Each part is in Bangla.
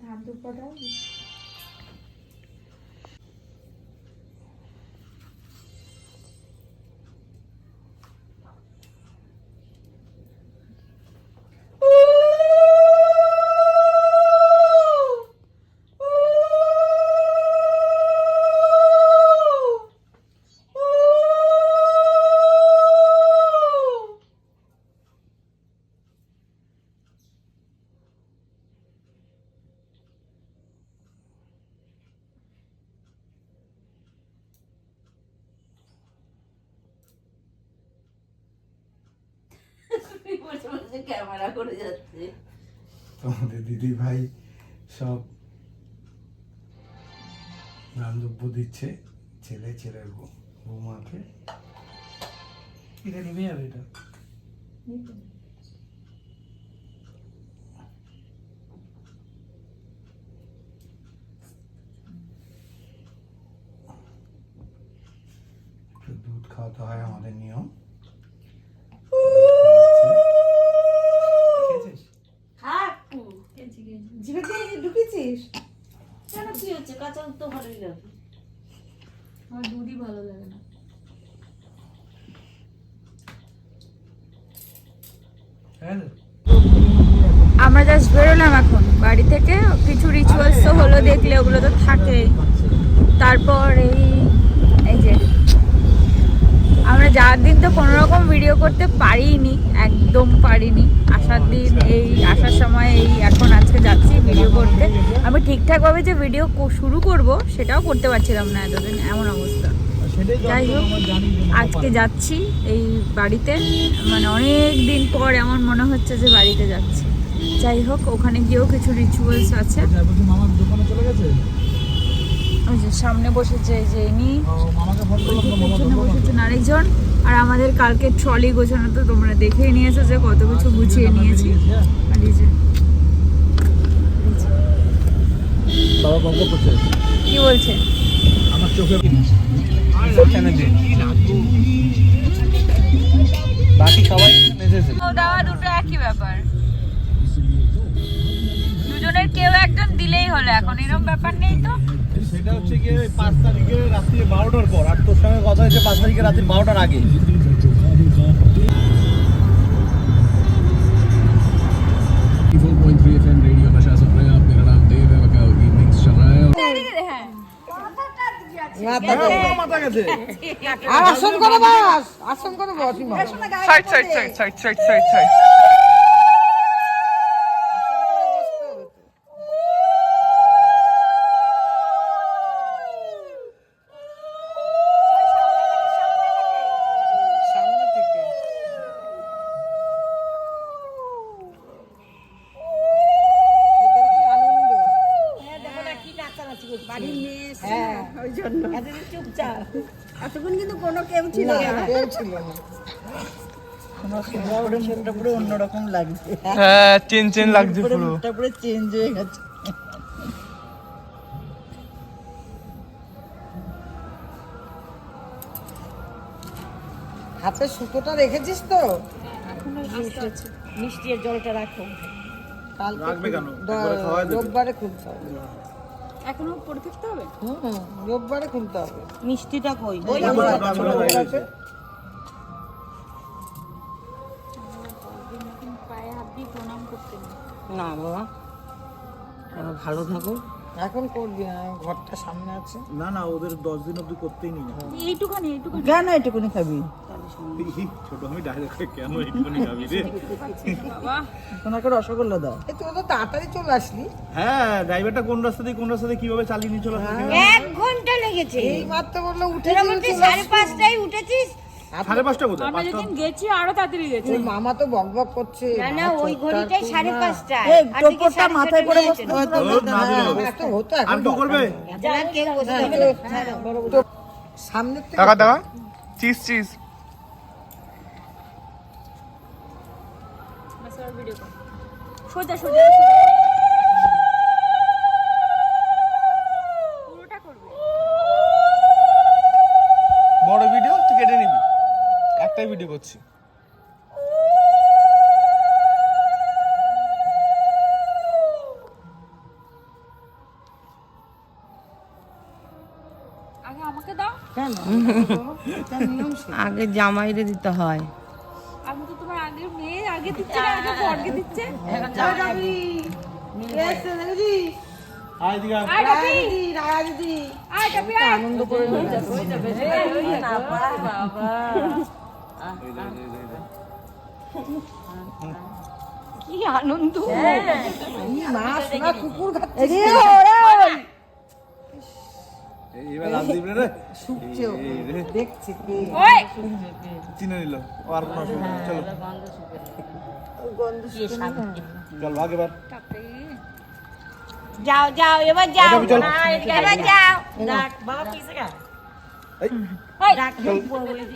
ধান দুপাটাও ক্যামেরা করে যাচ্ছে। তোমাদের দিদি ভাই সব রান্ধব্য দিচ্ছে, ছেলে ছেলের বৌমাকে। এটা নিবে যাবে, এটা দুধ খাওয়াতে হয় আমাদের নিয়ম। ঢুকেছিস কেন কি হচ্ছে? কাঁচা তো ভালোই লাগে, আমার দুধই ভালো লাগে না। আমরা জাস্ট বেরোলাম এখন বাড়ি থেকে, কিছু রিচুয়ালস তো হলো, দেখলে ওগুলো তো থাকে। তারপর এই যে আমরা যাওয়ার দিন তো কোনো রকম ভিডিও করতে পারিনি, একদম পারিনি। আসার দিন আসার সময় এখন আজকে যাচ্ছি ভিডিও করতে। আমি ঠিকঠাকভাবে যে ভিডিও শুরু করব সেটাও করতে পারছিলাম না এতদিন, এমন অবস্থা। যাই হোক, আজকে যাচ্ছি এই বাড়িতে, মানে অনেক দিন পর এমন মনে হচ্ছে যে বাড়িতে যাচ্ছি। যাই হোক, ওখানে গিয়েও কিছু রিচুয়ালস আছে। ওই যে সামনে বসেছে এই যে ইনি, বসেছেন আরেকজন। আর আমাদের কালকে ট্রলি গোছানো তো তোমরা দেখেই নিয়েছো যে কত কিছু গুছিয়ে নিয়েছি। আর এই যে কি বলছে আমার চোখে বাকি সবাই দেওয়া দুটো একই ব্যাপার, দুজনের কেউ একজন দিলেই হলো। এখন এরকম ব্যাপার নেই তো। সেটা হচ্ছে কি 5 তারিখে রাত্রি 12টার পর, আর তোর সঙ্গে কথা হয়েছে 5 তারিখে রাত্রি 12টার আগে। আসন করে বাস, আসন করে বস। Side side side side side side side. এতক্ষণ কিন্তু কোনো কেউ ছিল না, পুরো অন্যরকম লাগছে। হ্যাঁ, চেন চেন লাগছে পুরো, পুরো চেঞ্জ হয়ে গেছে। হাতে সুতোটা রেখেছিস তো? মিষ্টি আর জলটা রাখো। রোববারে খুলতে হবে। এখনো পড়ে থাকতে হবে। রোববারে খুলতে হবে। মিষ্টিটা কই? পায়ে হাত দিয়ে প্রণাম করতে না বাবা, ভালো থাকো। এখন করবি না, ঘরটা সামনে আছে। না না, ওদের 10 দিন অবধি করতেই নেই। এইটুখানি কেন এইটুকুনি খাবি? ছোট আমি ডাইরেক্ট কেন এইটুকুনি খাবি রে বাবা। এখন একটা রসগোল্লা দাও। এই তুই তো তাড়াতাড়ি চলে আসলি। হ্যাঁ, ড্রাইভারটা কোন রাস্তা দিয়ে কিভাবে চালিয়ে নিয়ে চলে আসছে? 1 ঘন্টা লেগেছে। এই মাত্র বললো উঠে তোরা বলতে 5:30টায় উঠেছিস। 5:30 কোথায়? আমরা যেদিন গেছি আরো তাড়াতাড়ি গেছি। ওই মামা তো বকবক করছে। না ওই ঘড়িটাই 5:30টায়। আর টোপরটা মাথায় করে বসতে হতো। হতো এখন তো করবে যা কেউ বসে থাকবে না। সামনে থেকে টাকা টাকা চিজ চিজ। সোজা সোজা পুরোটা করবে। বড় ভিডিও তুই কেটে নিবি, একটাই ভিডিও করছি। আগে আমাকে দাও। কেন এটা নিয়ম ছিল। আগে জামাইরে দিতে হয়। আমি তো তোমার আগে মেয়ে আগে দিচ্ছে না আগে বরকে দিচ্ছে। আয় দিগা আয় টাপি, আয় টাপি, আয়। আনন্দ করে নিয়ে যাচ্ছে। কি আনন্দ। মা সোনা কুকুর খাচ্ছে। এবার রাত দিবি রে শুকছেও দেখছে কে ওই চিনে নিল আর কোনো অসুবিধা নেই চলো গন্ধ চল ভাগ এবার টাপি। যাও যাও এবার যাও টাপি, চল। এবার যাও বাবা কিসে গা এই ওই,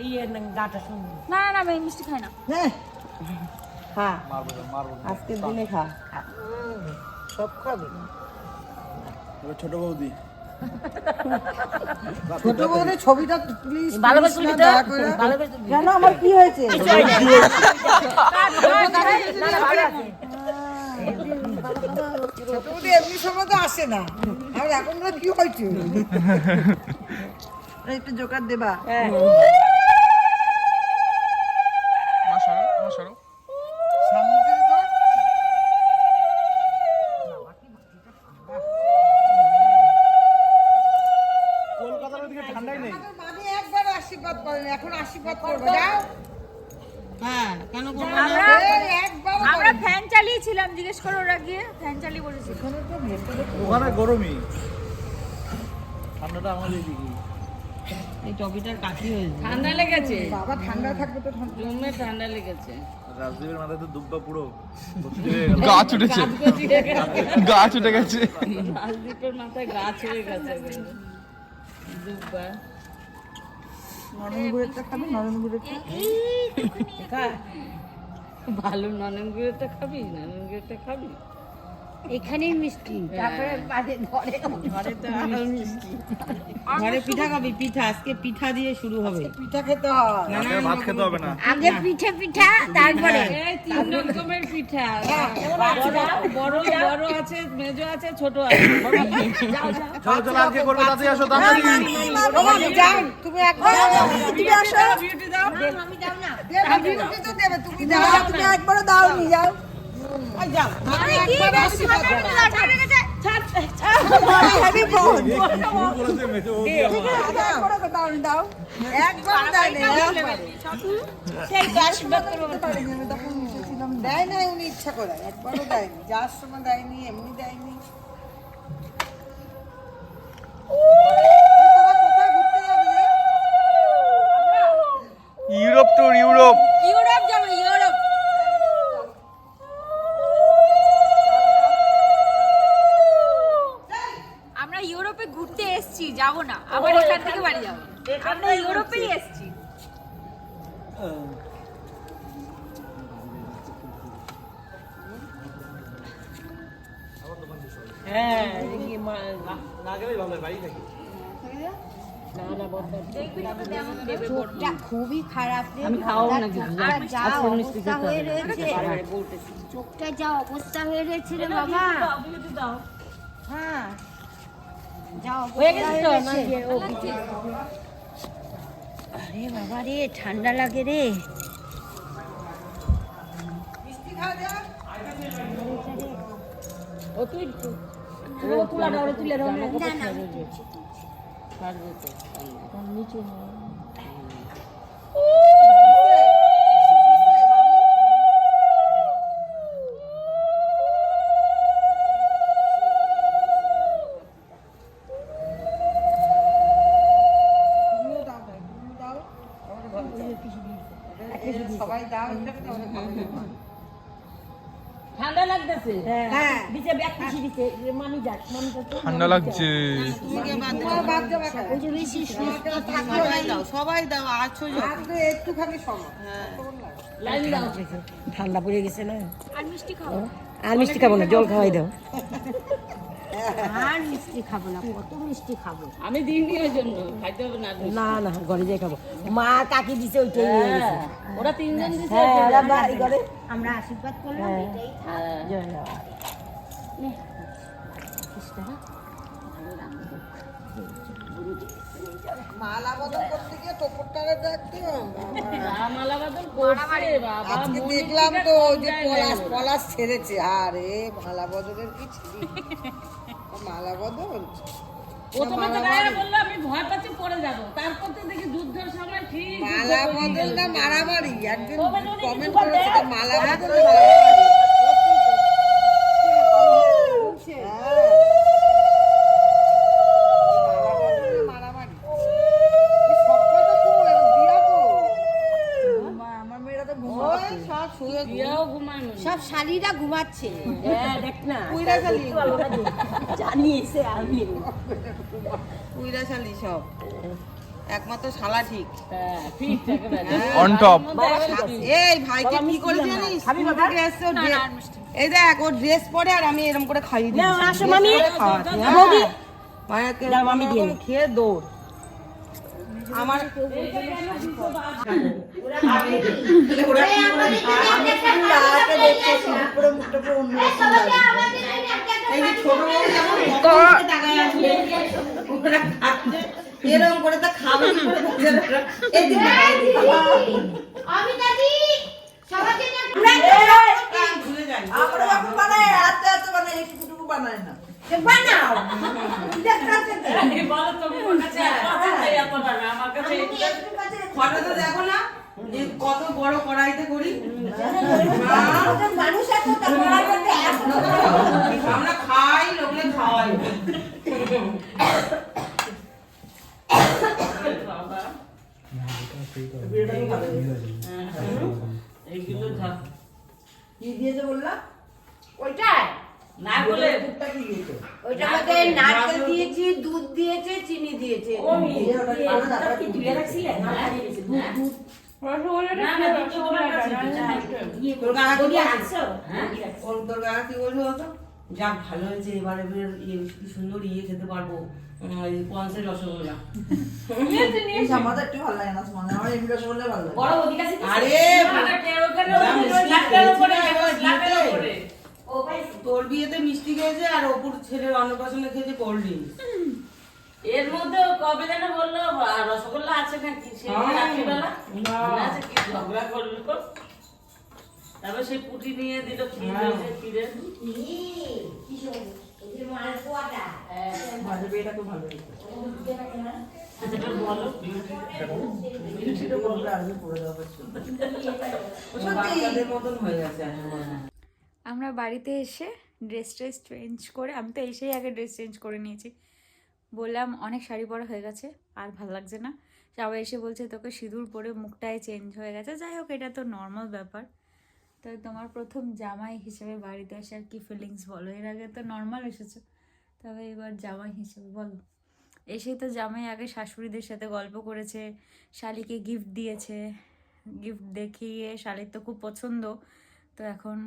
ইয়ে গাটা শুনি না না আমি মিষ্টি খাই না। হ্যাঁ মারবো না, মারবো না। আজকের দিনে খা সব খাবি এবার ছোট বৌদি ছোট বউদের ছবিটা প্লিজ ভালো করে তুলি তো ভালো করে কেন আমার কি হয়েছে ছোট বউদি এমনি সময় তো আসে না আর এখন না কি হয়েছে একটু জোকার দেবা আমার সরো সামনে থেকে কর। কলকাতার ওদিকে ঠান্ডাই নেই আমাদের মামি একবার আশীর্বাদ করেন এখন আশীর্বাদ করবে যাও হ্যাঁ কেন করবে না? আমরা- এই একবার আমরা ফ্যান চালিয়েছিলাম, জিজ্ঞেস করো ওরা গিয়ে ফ্যান চালিয়ে বলেছিল। ওখানে গরমই ঠান্ডাটা আমাদের এদিকে এই টপিটার কাশি হয়েছে ঠান্ডা লেগেছে বাবা ঠান্ডা থাকবে তো ঠান্ডা জমে ঠান্ডা লেগেছে রাজদীপের মাথায় তো দুব্বা পুরো ভর্তি হয়ে গেল গাছ উঠেছে গাছ উঠে গেছে রাজদীপের মাথায় গাছ হয়ে গেছে দুব্বা নরম গুড়েরটা খাবি নরম গুড়েরটা ভালো ননন গুঁড়োটা খাবি ননন গুঁড়োটা খাবি এখানেই মিষ্টি তারপরে বাড়ি ঘরে ঘরে তো আরো মিষ্টি ঘরে পিঠা খাবি পিঠা আজকে পিঠা দিয়ে শুরু হবে পিঠা খেতে হয় আজকে আর ভাত খেতে হবে না আগে পিঠে পিঠা তারপরে এই তিন রকমের পিঠা বড় বড় আছে মেজো আছে ছোট আছে চলো চলো আজকে করবে তাড়াতাড়ি আসো তাড়াতাড়ি যান তুমি একবার তুমি আসো বিউটি দাও আমি যাও না বিউটি তো দেবে তুমি দাও তুমি একবারও দাও নি যাও ওই যাও আমি একবার আশীর্বাদ করো হেভি বল বলেছে মেজো বৌদি আমার একবারও দাও নি দাও একবার দেয় না সেই তো আশীর্বাদ করবো আমি তখন ছিলাম দেয় না উনি ইচ্ছা করে একবারও দেয়নি যার সময় দেয়নি এমনি দেয়নি কোথায় ঘুরতে যাবি রে? ইউরোপ ট্যুর ইউরোপ ইউরোপ যাবো ইউরোপ। আমরা ইউরোপে ঘুরতে এসেছি, যাব না আবার এখান থেকে বাড়ি যাবো। আমরা ইউরোপেই এসেছি। হ্যাঁ না গেলেই ভালো হয়, বাড়ি থাকি চোখটা খুবই খারাপ রে আমি খাওয়াবো না কিছু, যা। আর যা আজকে মিষ্টি অবস্থা খেতে হয়ে হবে। রয়েছে চোখটা যা অবস্থা হয়ে রয়েছে রে বাবা হ্যাঁ যা অবস্থা হয়ে রয়েছে। আরে বাবা রে ঠান্ডা লাগে রে মিষ্টি খাওয়া যা ও তুই ও তুলা দাও রে তুলে দাও না না ছাড়বে তো নিচে সবাই দাও এটাকে তো অনেক ভালো লাগে। ঠান্ডা লাগতেছে হ্যাঁ দিছে ব্যাগ পিছি দিছে মামি যাক মামি তো ঠান্ডা লাগছে তোমার বাদ যাবে ওই যে বেশি সবাই দাও আছো একটুখানি সময় লাইন দাও ঠান্ডা পড়ে গেছে না আর মিষ্টি খাবো। আর মিষ্টি খাবো না জল খাওয়াই দাও আর মিষ্টি খাবো না কত মিষ্টি খাবো আমি দিইনি ওই জন্য খাইতে হবে না আর বেশি। না না ঘরে যাই খাবো মা কাকি দিছে ওইটাই নিয়ে গেছে ওরা তিনজন দিছে হ্যাঁ ওরা বাড়ি করে আমরা আশীর্বাদ করলাম এটাই হ্যাঁ। মালা বদল করতে গিয়ে টোপরটারে দেখতে মালা বদল করছে বাবা। আজকে দেখলাম তো যে পলাশ ছেড়েছে, আরে মালা বদলের কি ছিলি, মালা বদল প্রথমে তো গায়ে বললো আমি ভয় পাচ্ছি পড়ে যাবো, তারপর তো দেখি যুদ্ধের সময় ঠিক মালা বদল না মারামারি। একজন কমেন্ট করে করেছে তো মালা বদল মারামারি। আমার মেয়েরা তো ঘুমাচ্ছে, সব শুয়ে দিয়াও ঘুমায় না। সব শালিরা ঘুমাচ্ছে। দেখ না পুইরা শালি, জানিয়েছে আমি পুইরা শালি সব, একমাত্র শালা ঠিক। হ্যাঁ ঠিক একেবারে। On top. এই ভাইকে কি করে জানিস, স্কুল থেকে এসে ওর এই দেখ ওর ড্রেস পরে আর আমি এরকম করে খাইয়ে দিই। আসো মামি, বৌদি মায়াকে মামি দিয়ে খেয়ে দৌড়। আমার এরকম করে তা খাবে আমি দাদি সবার জন্য ভুলে যাই। আমরা যখন বানাই হাতে হাতে বানাই, একটুকু বানায় না। বানাও এই বলো তুমি কোন কাছে পছন্দ এত না আমার কাছে ফটোটা দেখো না যে কত বড় কড়াইতে করি। মানুষ এখন করার মধ্যে আমরা খাই, লোকলে খাওয়াই। এইগুলো থাক কি দিয়েছে বললা? ওইটাই না বলে দুধটা কি দিয়েছে? ওইটার মধ্যে নারকেল দিয়েছি, দুধ দিয়েছে, চিনি দিয়েছে। না না দুটো তোমার কাছে তোর গানা কি বলছে? তোর গানা কি বলছে বলতো? যাক ভালো হয়েছে, এবারে কি সুন্দর ইয়ে খেতে পারবো, পঞ্চের রসগোল্লা। আমাদের একটু ভালো লাগে না, মানে আমার এমনি রসগোল্লা ভালো লাগে। বড় ওদিকে আছে আরে তোর বিয়েতে মিষ্টি খেয়েছে আর অপুর ছেলের অন্নপ্রাশনে খেয়েছে কোল্ড ড্রিঙ্কস। এর মধ্যে কবে যেন বললো রসগোল্লা আছে নাকি সেই রাত্রিবেলা আছে কি ঝগড়া করলো, তারপর সেই পুটি নিয়ে দিল ক্ষীর হয়েছে, ক্ষীরের এটা খুব ভালো হয়েছে। বলো বাচ্চাদের মতন হয়ে গেছে এখন। আমরা বাড়িতে এসে ড্রেস চেঞ্জ করে, আমি তো এসেই আগে ড্রেস চেঞ্জ করে নিয়েছি, বললাম অনেক শাড়ি পরা হয়ে গেছে আর ভালো লাগছে না। সবাই এসে বলছে তোকে সিঁদুর পরে মুখটাই চেঞ্জ হয়ে গেছে। যাই হোক, এটা তো নর্মাল ব্যাপার। তো তোমার প্রথম জামাই হিসেবে বাড়িতে আসার কি ফিলিংস বলো? এর আগে তো নর্মাল এসেছো, তবে এবার জামাই হিসেবে বলো। এসেই তো জামাই আগে শাশুড়িদের সাথে গল্প করেছে, শালিকে গিফট দিয়েছে, গিফট দেখিয়ে শালির তো খুব পছন্দ। তো এখন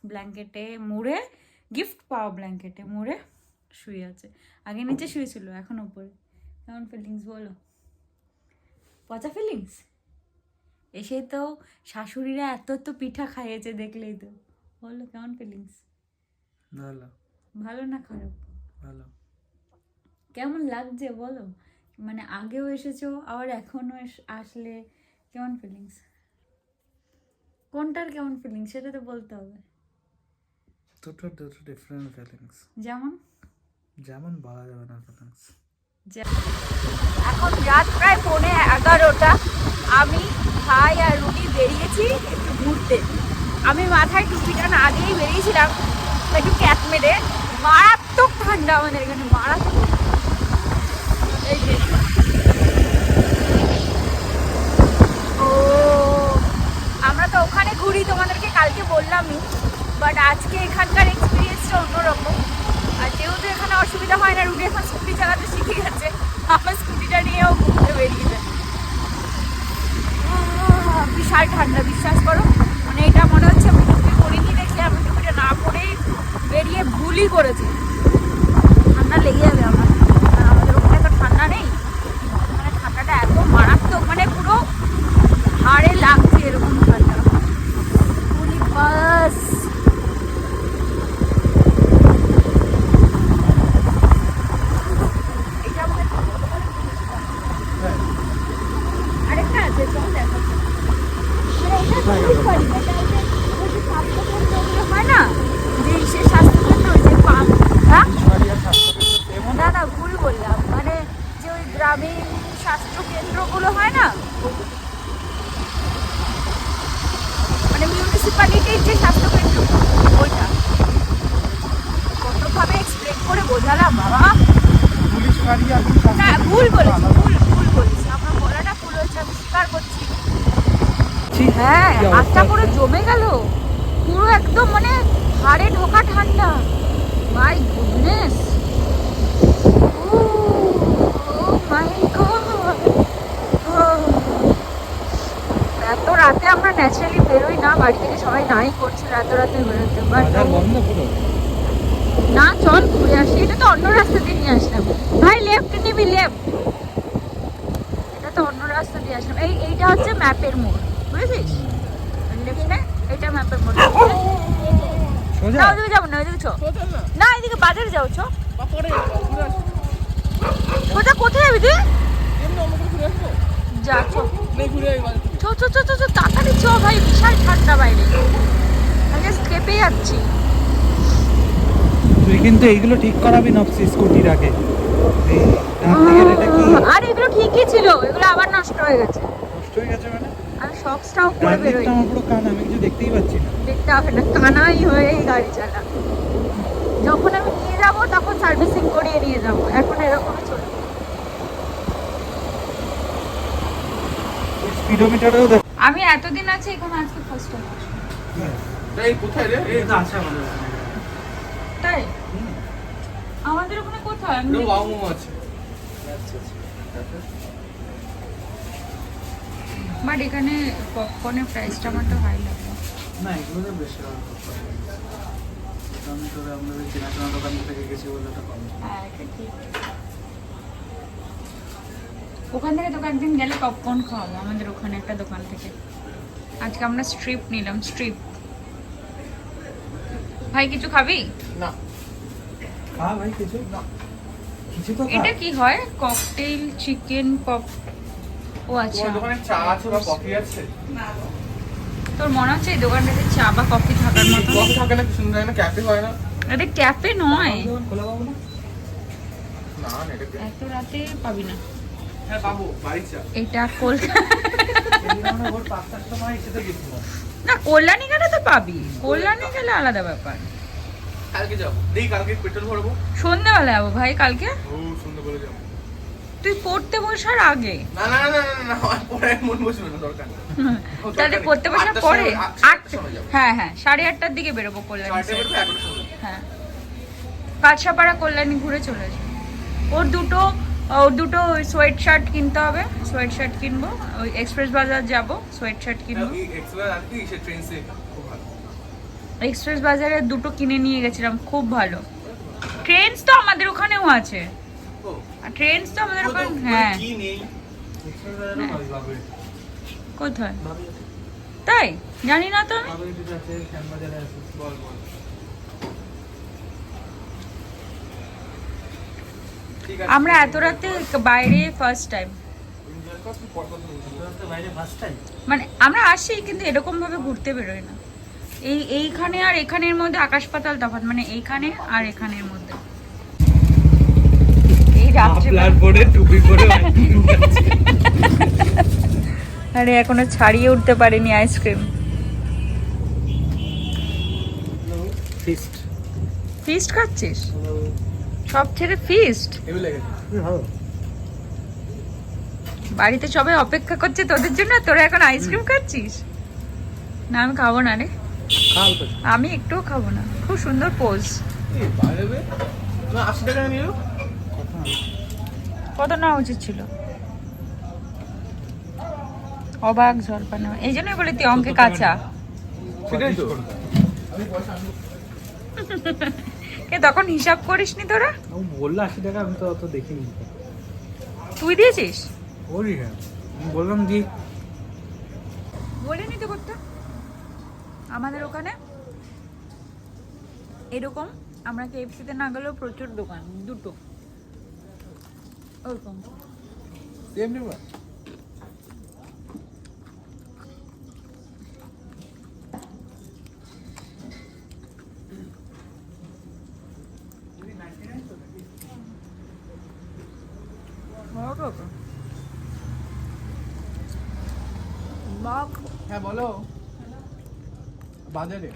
ব্ল্যাঙ্কেটে মুড়ে, গিফট পাওয়া ব্ল্যাঙ্কেটে মুড়ে শুয়ে আছে। আগে নিচে শুয়েছিল, এখন উপরে। কেমন ফিলিংস বলো? পচা ফিলিংস? এসে তো শাশুড়িরা এত পিঠা খাইয়েছে, দেখলেই তো। বলো কেমন ফিলিংস? ভালো। ভালো না খারাপ? ভালো। কেমন লাগছে বলো? মানে আগেও এসেছো আবার এখনও আসলে কেমন ফিলিংস? কোনটার কেমন ফিলিংস সেটা তো বলতে হবে। দুটো ডিফারেন্ট ফিলিংস। যেমন বলা যাবে না ফিলিংস। এখন রাত প্রায় 11:15। আমি ভাই আর রুটি বেরিয়েছি একটু ঘুরতে। আমি মাথায় টুপিটা না দিয়েই বেরিয়েছিলাম একটু ক্যাট মেরে। মারাত্মক ঠান্ডা আমাদের এখানে, মারাত্মক। এই যে ও, আমরা তো ওখানে ঘুরি, তোমাদেরকে কালকে বললামই, বাট আজকে এখানকার এক্সপিরিয়েন্সটা অন্যরকম। আর যেহেতু এখানে অসুবিধা হয় না, রুটি এখন স্কুটি চালাতে শিখে গেছে, আমার স্কুটিটা নিয়েও ঘুরতে বেরিয়ে যায়। বিশাল ঠান্ডা, বিশ্বাস করো। মানে এটা মনে হচ্ছে আমি টুপি পরিনি দেখে আমি টুপিটা না পরেই বেরিয়ে ভুলই করেছি। ঠান্ডা লেগে যাবে আমার, কারণ আমাদের ওখানে তো ঠান্ডা নেই। মানে ঠান্ডাটা এত মারাত্মক, মানে পুরো হাড়ে লাগছে এরকম ঠান্ডা। পুরি বাস এটা আহ, পুলিশ ফাঁড়ি এখন না ভুল বলেছি, ভুল বলেছি, আমার বলাটা ভুল হয়েছে, আমি স্বীকার করছি। হ্যাঁ, হাতটা পুরো জমে গেল, পুরো একদম মানে হাড়ে ঢোকা ঠান্ডা। My goodness, oh my God. এত রাতে আমরা ন্যাচারালি বেরোই না, বাড়ি থেকে সবাই নাই করছিল এত রাতে বেরোতে, বাট বন্ধ পুরো। না চল ঘুরে আসি, এটা তো অন্য রাস্তা দিয়ে নিয়ে আসলাম ভাই, লেফট নিবি, লেফট, এটা তো অন্য রাস্তা দিয়ে আসলাম। এইটা হচ্ছে ম্যাপের মোড়, বুঝেছিস? লেফট না, এটা ম্যাপের মোড়। সোজা না ওইদিকে যাবো না, ওইদিকে ছো, না এদিকে বাজারে যাও, ছো। সোজা কোথায় যাবি তুই? যা ছো ছো ছো ছো ছো ছো, তাড়াতাড়ি ছো ভাই, বিশাল ঠান্ডা বাইরে, আমি জাস্ট কেঁপে যাচ্ছি। তুই কিন্তু এইগুলো ঠিক করাবি নবসি স্কুটির আগে। এই ডান দিকের এটা কি আর এগুলো ঠিকই ছিল, এগুলো আবার নষ্ট হয়ে গেছে। নষ্ট হয়ে গেছে মানে? আমি সব স্টক করে ডান বেরোই, দিকটা আমার পুরো কান, আমি কিছু দেখতেই পাচ্ছি না। দেখতে হবে না, কানাই হয়ে গাড়ি চালা। যখন আমি নিয়ে যাব তখন সার্ভিসিং করিয়ে নিয়ে যাব, এখন এরকম চলবে। স্পিডোমিটারেও দেখ। আমি এতদিন আছি এখানে, আজকে ফার্স্ট টাইম। এই কোথায় রে? এই তো আছে আমাদের ওখানে। তাই আমাদের ওখানে কোথায়? আমি এটা ওয়াও মোমো আছে। আচ্ছা আচ্ছা। বাট এখানে পপকর্নের প্রাইসটা আমার তো হাই লাগে। না এগুলো তো বেশি দাম করতে হবে। আমি তো আমাদের চেনাশোনা দোকান থেকে গেছি বলে তো কম। হ্যাঁ এটা ঠিক। ওখান থেকে তোকে একদিন গেলে পপকর্ন খাওয়াবো, আমাদের ওখানে একটা দোকান থেকে। আজকে আমরা স্ট্রিপ নিলাম, স্ট্রিপ। ভাই কিছু খাবি? না। খা ভাই কিছু না। কিছু তো খা। এটা কি হয়? Cocktail chicken pop. ও আচ্ছা, তোমার দোকানে চা আছে বা কফি আছে? তোর মনে হচ্ছে এই দোকানটাতে চা বা কফি থাকার মতো? কফি থাকে না, কি সুন্দর না, ক্যাফে হয় না? এটা ক্যাফে নয়, খোলা পাবো না? না না এটা এত রাতে পাবি না। হ্যাঁ পাবো, বাড়ি চা। এটা কলকাতা আমরা ভোর 5টার সময় এসে তো গেছিলাম। না, কল্যাণী গেলে তো পাবি, কল্যাণী গেলে আলাদা ব্যাপার। কালকে যাবো, দেখি কালকে পেট্রোল ভরবো। সন্ধ্যাবেলা যাবো ভাই কালকে। ও সুন্দর বলে যাবো। তুই পড়তে বসার আগে, না না না না না, আমার পরে মন বসবে না, দরকার নেই। তাহলে পড়তে বসার 8টার পরে সময়, 8টার সময় যাবো। হ্যাঁ হ্যাঁ 8:30টার দিকে বেরোবো কল্যাণী 4টায় side। বেরোবো, 11টার সময়। হ্যাঁ, কাছাপাড়া কল্যাণী ঘুরে চলে আসবো। ওর দুটো সোয়েট শার্ট কিনতে হবে, সোয়েট শার্ট কিনবো, ওই এক্সপ্রেস বাজার যাবো, সোয়েট শার্ট কিনবো। এই এক্সপ্রেস আর কি সে ট্রেন সে খুব ভালো। এক্সপ্রেস বাজারে দুটো কিনে নিয়ে গেছিলাম, খুব ভালো। ট্রেন্স তো আমাদের ওখানেও আছে, ও আর ট্রেন্স তো আমাদের ও তো ওখানে, মানে হ্যাঁ। কি নেই এক্সপ্রেস আর ভালো লাগে। কোথায়? ভাবি আছে, তাই জানি না তো আমি। ভাবি আছে, শ্যামবাজারে আছে। বল বল। ঠিক আছে। আমরা এত রাতে বাইরে ফার্স্ট টাইম, বাইরে ফার্স্ট টাইম। মানে আমরা আসি কিন্তু এরকম ভাবে ঘুরতে বেরোই না। এইখানে আর এখানের মধ্যে আকাশ পাতাল তফাৎ, মানে এইখানে আর এখানের মধ্যে। এই রাত্রে পরে টুপি পরে আরে এখনো ছাড়িয়ে উঠতে পারেনি আইসক্রিম। ফিস্ট ফিস্ট খাচ্ছিস? সব ছেড়ে ফিস্ট? এগুলো লেগে ভালো। বাড়িতে সবাই অপেক্ষা করছে তোদের জন্য, তোরা এখন আইসক্রিম খাচ্ছিস? না আমি খাবো না রে, খাল তো আমি একটুও খাবো না। খুব সুন্দর পোজ। এই বাইরে না 80 টাকা নিয়ে এলো। কত নেওয়া উচিত ছিল? অবাক জলপানো, এই জন্যই বলি তুই অঙ্কে কাঁচা। সেটাই তো। কে তখন হিসাব করিসনি তোরা? আমি বললাম 80 টাকা, আমি তো অত দেখিনি। তুই দিয়েছিস? ওরই হ্যাঁ, আমি বললাম দি। বলে নিতে করতে। আমাদের ওখানে এরকম, আমরা কেএফসিতে না গেলেও প্রচুর দোকান, দুটো ওরকম। সেম নেবা। হ্যাঁ বলো। বাজারে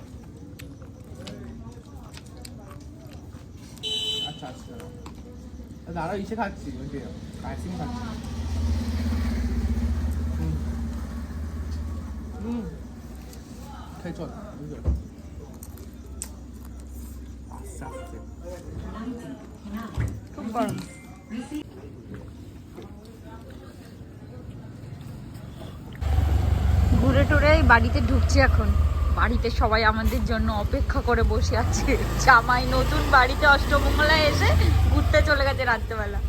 আচ্ছা আচ্ছা দাঁড়া ইসে খাচ্ছি ওই যে আইসক্রিম খাচ্ছি খেয়ে চল আস্তে আস্তে খুব গরম। ঘুরে টুরে এই বাড়িতে ঢুকছি এখন। বাড়িতে সবাই আমাদের জন্য অপেক্ষা করে বসে আছে। জামাই নতুন বাড়িতে অষ্টমঙ্গলায় এসে ঘুরতে চলে গেছে রাত্রেবেলা।